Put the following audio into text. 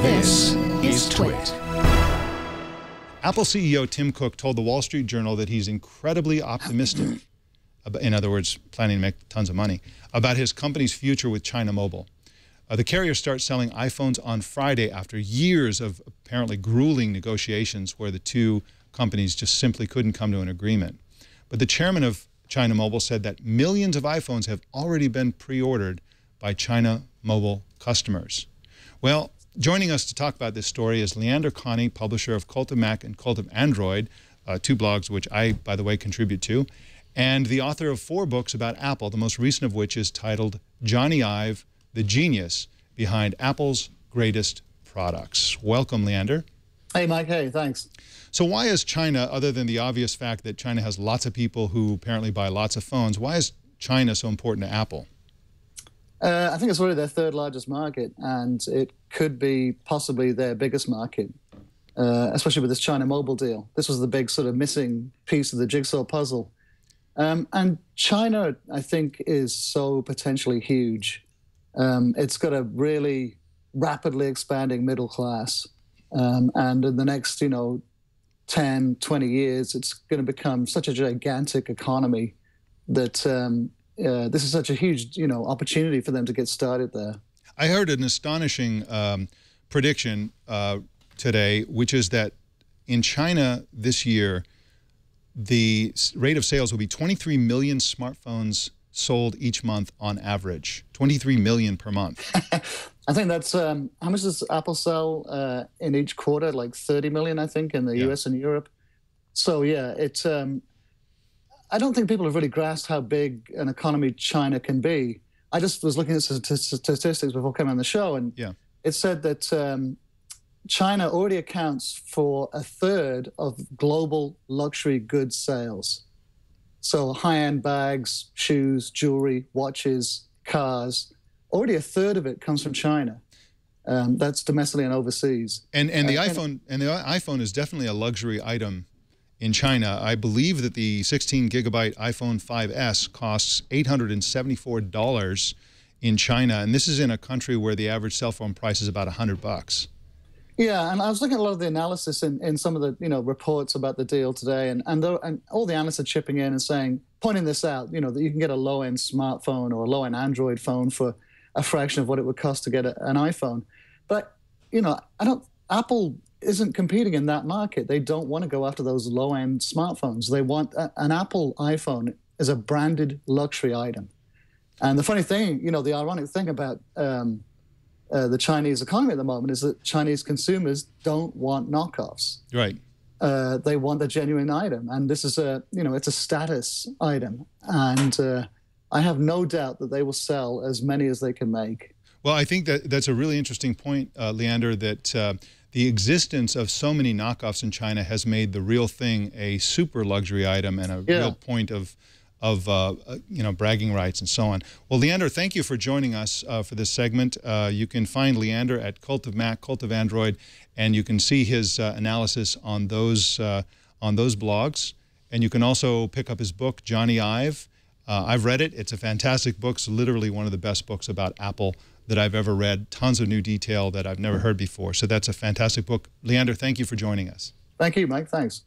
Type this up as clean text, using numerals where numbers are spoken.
This is Twit. Apple CEO Tim Cook told the Wall Street Journal that he's incredibly optimistic, in other words, planning to make tons of money, about his company's future with China Mobile. The carrier starts selling iPhones on Friday after years of apparently grueling negotiations where the two companies just simply couldn't come to an agreement. But the chairman of China Mobile said that millions of iPhones have already been pre-ordered by China Mobile customers. Well, joining us to talk about this story is Leander Kahney, publisher of Cult of Mac and Cult of Android, two blogs which I, by the way, contribute to, and the author of 4 books about Apple, the most recent of which is titled Jony Ive, the Genius Behind Apple's Greatest Products. Welcome, Leander. Hey, Mike. Hey, thanks. So why is China, other than the obvious fact that China has lots of people who apparently buy lots of phones, why is China so important to Apple? I think it's already their 3rd largest market, and it could be possibly their biggest market, especially with this China Mobile deal. This was the big sort of missing piece of the jigsaw puzzle. And China, I think, is so potentially huge. It's got a really rapidly expanding middle class. And in the next, 10, 20 years, it's going to become such a gigantic economy that this is such a huge, opportunity for them to get started there. I heard an astonishing prediction today, which is that in China this year, the rate of sales will be 23 million smartphones sold each month on average. 23 million per month. I think that's, how much does Apple sell in each quarter? Like 30 million, I think, in the US and Europe. So yeah, it's, I don't think people have really grasped how big an economy China can be. I just was looking at statistics before coming on the show, and it said that China already accounts for 1/3 of global luxury goods sales. So high-end bags, shoes, jewelry, watches, cars, already 1/3 of it comes from China. That's domestically and overseas. And the iPhone is definitely a luxury item in China. I believe that the 16-gigabyte iPhone 5S costs $874 in China, and this is in a country where the average cell phone price is about $100. Yeah, and I was looking at a lot of the analysis in some of the reports about the deal today, and all the analysts are chipping in and saying, pointing this out, that you can get a low-end smartphone or a low-end Android phone for a fraction of what it would cost to get an iPhone. But Apple isn't competing in that market. They don't want to go after those low-end smartphones. They want an Apple iPhone as a branded luxury item. And the funny thing, the ironic thing about the Chinese economy at the moment is that Chinese consumers don't want knockoffs. Right. They want the genuine item, and this is it's a status item. And I have no doubt that they will sell as many as they can make. Well, I think that's a really interesting point, Leander, that the existence of so many knockoffs in China has made the real thing a super luxury item and a real point of bragging rights and so on. Well, Leander, thank you for joining us for this segment. You can find Leander at Cult of Mac, Cult of Android, and you can see his analysis on those blogs. And you can also pick up his book, Jony Ive. I've read it. It's a fantastic book. It's literally one of the best books about Apple that I've ever read. Tons of new detail that I've never heard before. So that's a fantastic book. Leander, thank you for joining us. Thank you, Mike. Thanks.